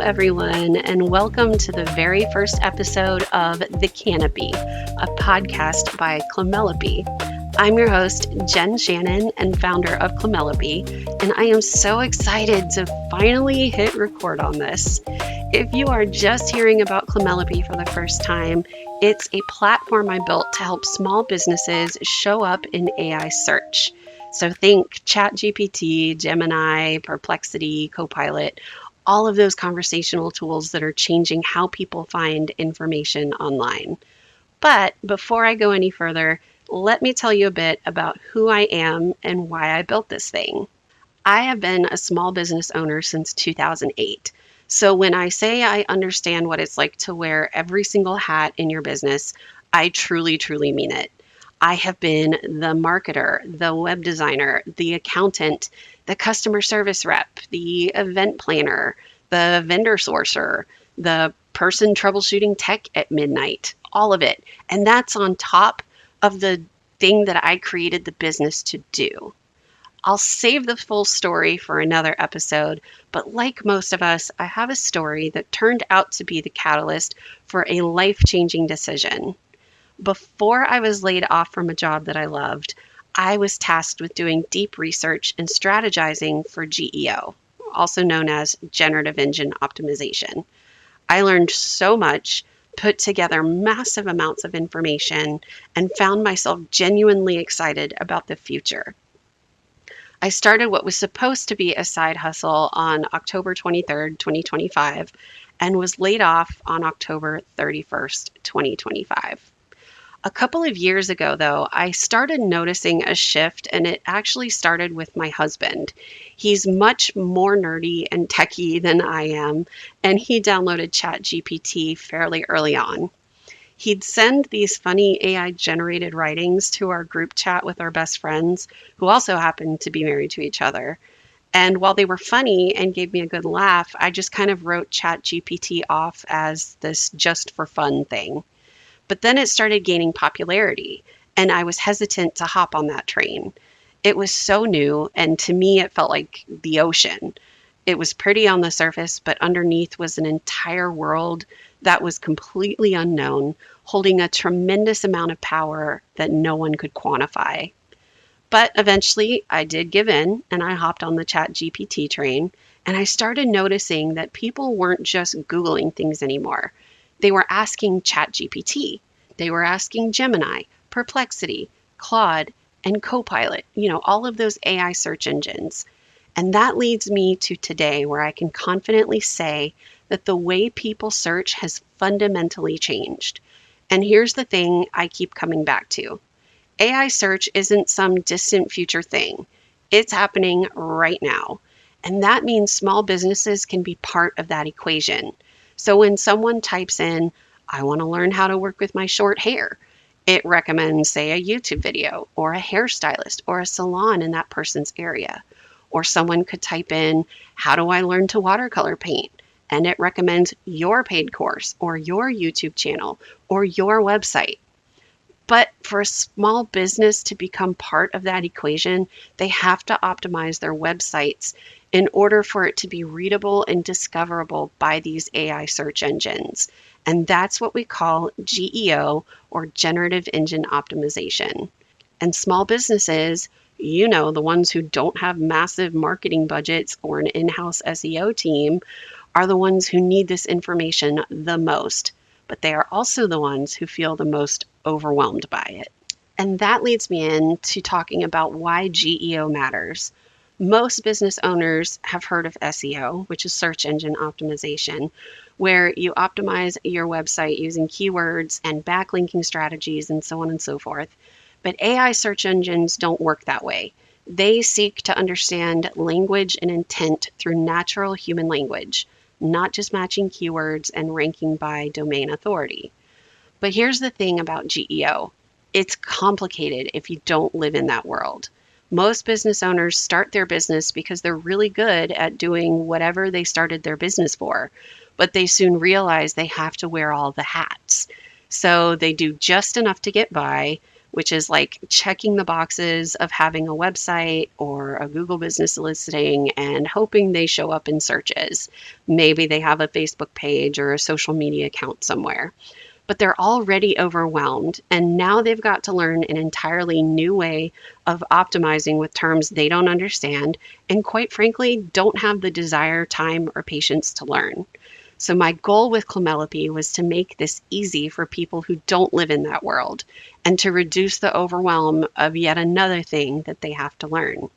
everyone, and welcome to the very first episode of The Canopy, a podcast by Clemelopy. I'm your host, Jen Shannon, and founder of Clemelopy, and I am so excited to finally hit record on this. If you are just hearing about Clemelopy for the first time, it's a platform I built to help small businesses show up in AI search. So think ChatGPT, Gemini, Perplexity, Copilot, all of those conversational tools that are changing how people find information online. But before I go any further, let me tell you a bit about who I am and why I built this thing. I have been a small business owner since 2008. So when I say I understand what it's like to wear every single hat in your business, I truly, truly mean it. I have been the marketer, the web designer, the accountant, the customer service rep, the event planner, the vendor sourcer, the person troubleshooting tech at midnight, all of it. And that's on top of the thing that I created the business to do. I'll save the full story for another episode, but like most of us, I have a story that turned out to be the catalyst for a life-changing decision. Before I was laid off from a job that I loved, I was tasked with doing deep research and strategizing for GEO, also known as Generative Engine Optimization. I learned so much, put together massive amounts of information, and found myself genuinely excited about the future. I started what was supposed to be a side hustle on October 23rd, 2025, and was laid off on October 31st, 2025. A couple of years ago, though, I started noticing a shift, and it actually started with my husband. He's much more nerdy and techie than I am, and he downloaded ChatGPT fairly early on. He'd send these funny AI-generated writings to our group chat with our best friends, who also happened to be married to each other. And while they were funny and gave me a good laugh, I just kind of wrote ChatGPT off as this just for fun thing. But then it started gaining popularity, and I was hesitant to hop on that train. It was so new, and to me it felt like the ocean. It was pretty on the surface, but underneath was an entire world that was completely unknown, holding a tremendous amount of power that no one could quantify. But eventually I did give in, and I hopped on the ChatGPT train, and I started noticing that people weren't just Googling things anymore. They were asking ChatGPT. They were asking Gemini, Perplexity, Claude, and Copilot, all of those AI search engines. And that leads me to today, where I can confidently say that the way people search has fundamentally changed. And here's the thing I keep coming back to. AI search isn't some distant future thing. It's happening right now. And that means small businesses can be part of that equation. So when someone types in, I want to learn how to work with my short hair, it recommends, say, a YouTube video or a hairstylist or a salon in that person's area. Or someone could type in, how do I learn to watercolor paint? And it recommends your paid course or your YouTube channel or your website. But for a small business to become part of that equation, they have to optimize their websites in order for it to be readable and discoverable by these AI search engines. And that's what we call GEO, or Generative Engine Optimization. And small businesses, the ones who don't have massive marketing budgets or an in-house SEO team, are the ones who need this information the most. But they are also the ones who feel the most overwhelmed by it. And that leads me into talking about why GEO matters. Most business owners have heard of SEO, which is search engine optimization, where you optimize your website using keywords and backlinking strategies and so on and so forth. But AI search engines don't work that way. They seek to understand language and intent through natural human language, not just matching keywords and ranking by domain authority. But here's the thing about GEO. It's complicated if you don't live in that world. Most business owners start their business because they're really good at doing whatever they started their business for, but they soon realize they have to wear all the hats. So they do just enough to get by, which is like checking the boxes of having a website or a Google business listing and hoping they show up in searches. Maybe they have a Facebook page or a social media account somewhere. But they're already overwhelmed, and now they've got to learn an entirely new way of optimizing with terms they don't understand and, quite frankly, don't have the desire, time, or patience to learn. So my goal with Clemelopy was to make this easy for people who don't live in that world and to reduce the overwhelm of yet another thing that they have to learn.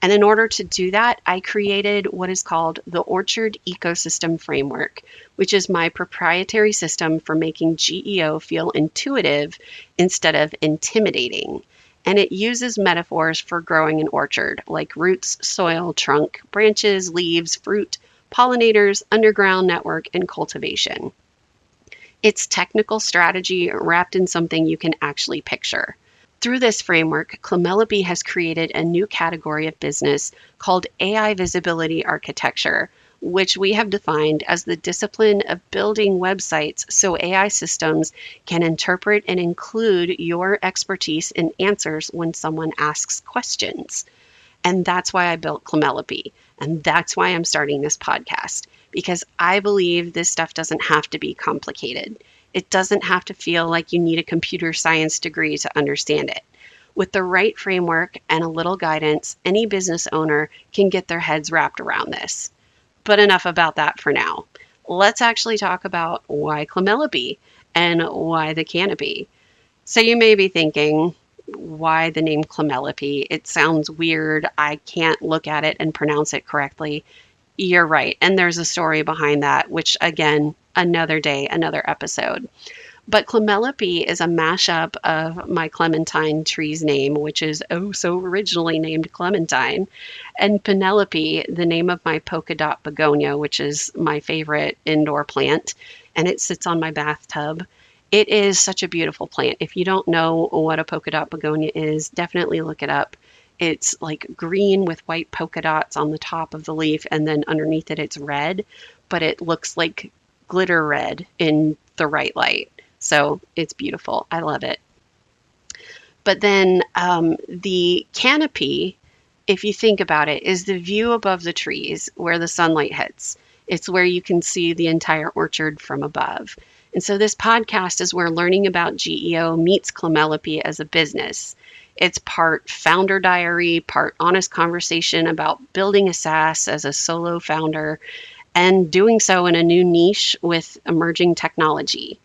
And in order to do that, I created what is called the Orchard Ecosystem Framework, which is my proprietary system for making GEO feel intuitive instead of intimidating. And it uses metaphors for growing an orchard, like roots, soil, trunk, branches, leaves, fruit, pollinators, underground network, and cultivation. It's technical strategy wrapped in something you can actually picture. Through this framework, Clemelopy has created a new category of business called AI Visibility Architecture, which we have defined as the discipline of building websites so AI systems can interpret and include your expertise in answers when someone asks questions. And that's why I built Clemelopy. And that's why I'm starting this podcast, because I believe this stuff doesn't have to be complicated. It doesn't have to feel like you need a computer science degree to understand it. With the right framework and a little guidance, any business owner can get their heads wrapped around this. But enough about that for now. Let's actually talk about why Clemelopy and why the Canopy. So you may be thinking, why the name Clemelopy? It sounds weird. I can't look at it and pronounce it correctly. You're right. And there's a story behind that, which again, another day, another episode. But Clemelopy is a mashup of my clementine tree's name, which is oh so originally named Clementine, and Penelope, the name of my polka dot begonia, which is my favorite indoor plant, and it sits on my bathtub. It is such a beautiful plant. If you don't know what a polka dot begonia is, definitely look it up. It's like green with white polka dots on the top of the leaf, and then underneath it, it's red, but it looks like glitter red in the right light. So it's beautiful. I love it. But then the canopy, if you think about it, is the view above the trees where the sunlight hits. It's where you can see the entire orchard from above. And so this podcast is where learning about GEO meets Clemelopy as a business. It's part founder diary, part honest conversation about building a SaaS as a solo founder and doing so in a new niche with emerging technology.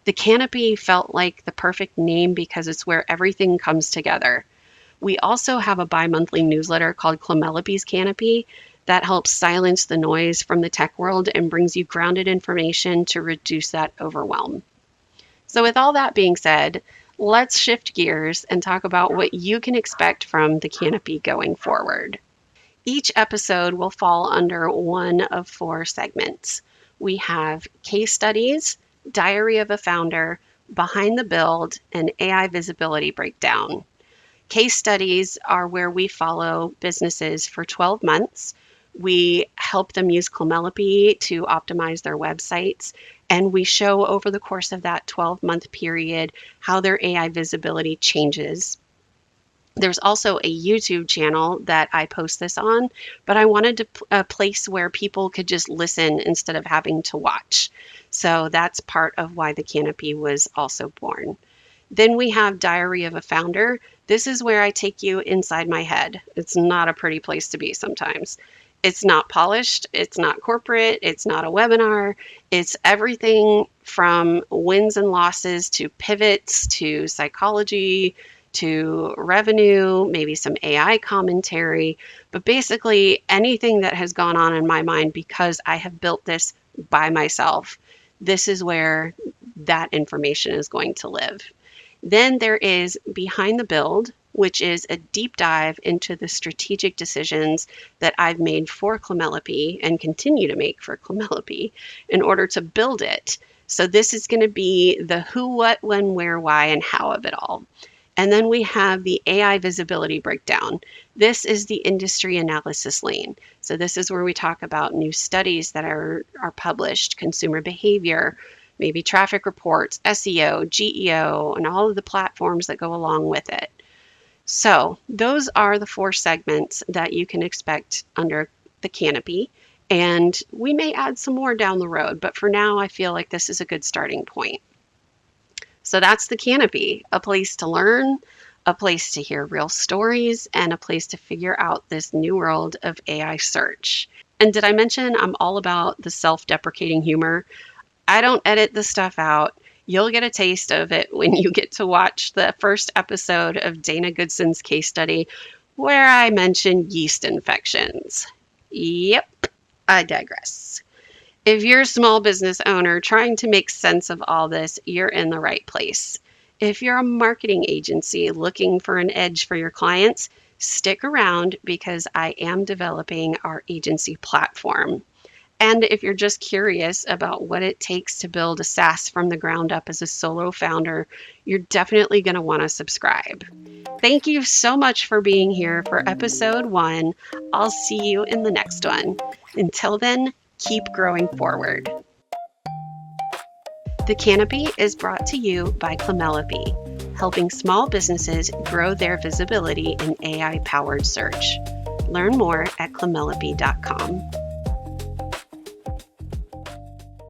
The Canopy felt like the perfect name because it's where everything comes together. We also have a bi-monthly newsletter called Clemelopy's Canopy that helps silence the noise from the tech world and brings you grounded information to reduce that overwhelm. So with all that being said, let's shift gears and talk about what you can expect from the Canopy going forward. Each episode will fall under one of 4 segments. We have case studies, Diary of a Founder, Behind the Build, and AI Visibility Breakdown. Case studies are where we follow businesses for 12 months. We help them use Clemelopy to optimize their websites, and we show over the course of that 12-month period how their AI visibility changes. There's also a YouTube channel that I post this on, but I wanted a place where people could just listen instead of having to watch. So that's part of why the Canopy was also born. Then we have Diary of a Founder. This is where I take you inside my head. It's not a pretty place to be sometimes. It's not polished, it's not corporate, it's not a webinar. It's everything from wins and losses to pivots to psychology to revenue, maybe some AI commentary, but basically anything that has gone on in my mind because I have built this by myself. This is where that information is going to live. Then there is Behind the Build, which is a deep dive into the strategic decisions that I've made for Clemelopy and continue to make for Clemelopy in order to build it. So this is going to be the who, what, when, where, why, and how of it all. And then we have the AI visibility breakdown. This is the industry analysis lane. So this is where we talk about new studies that are published, consumer behavior, maybe traffic reports, SEO, GEO, and all of the platforms that go along with it. So those are the 4 segments that you can expect under the Canopy. And we may add some more down the road, but for now, I feel like this is a good starting point. So that's the Canopy, a place to learn, a place to hear real stories, and a place to figure out this new world of AI search. And did I mention I'm all about the self-deprecating humor? I don't edit the stuff out. You'll get a taste of it when you get to watch the first episode of Dana Goodson's case study where I mention yeast infections. Yep, I digress. If you're a small business owner trying to make sense of all this, you're in the right place. If you're a marketing agency looking for an edge for your clients, stick around because I am developing our agency platform. And if you're just curious about what it takes to build a SaaS from the ground up as a solo founder, you're definitely going to want to subscribe. Thank you so much for being here for episode 1. I'll see you in the next one. Until then, keep growing forward. The Canopy is brought to you by Clemelopy, helping small businesses grow their visibility in AI-powered search. Learn more at clemelopy.com.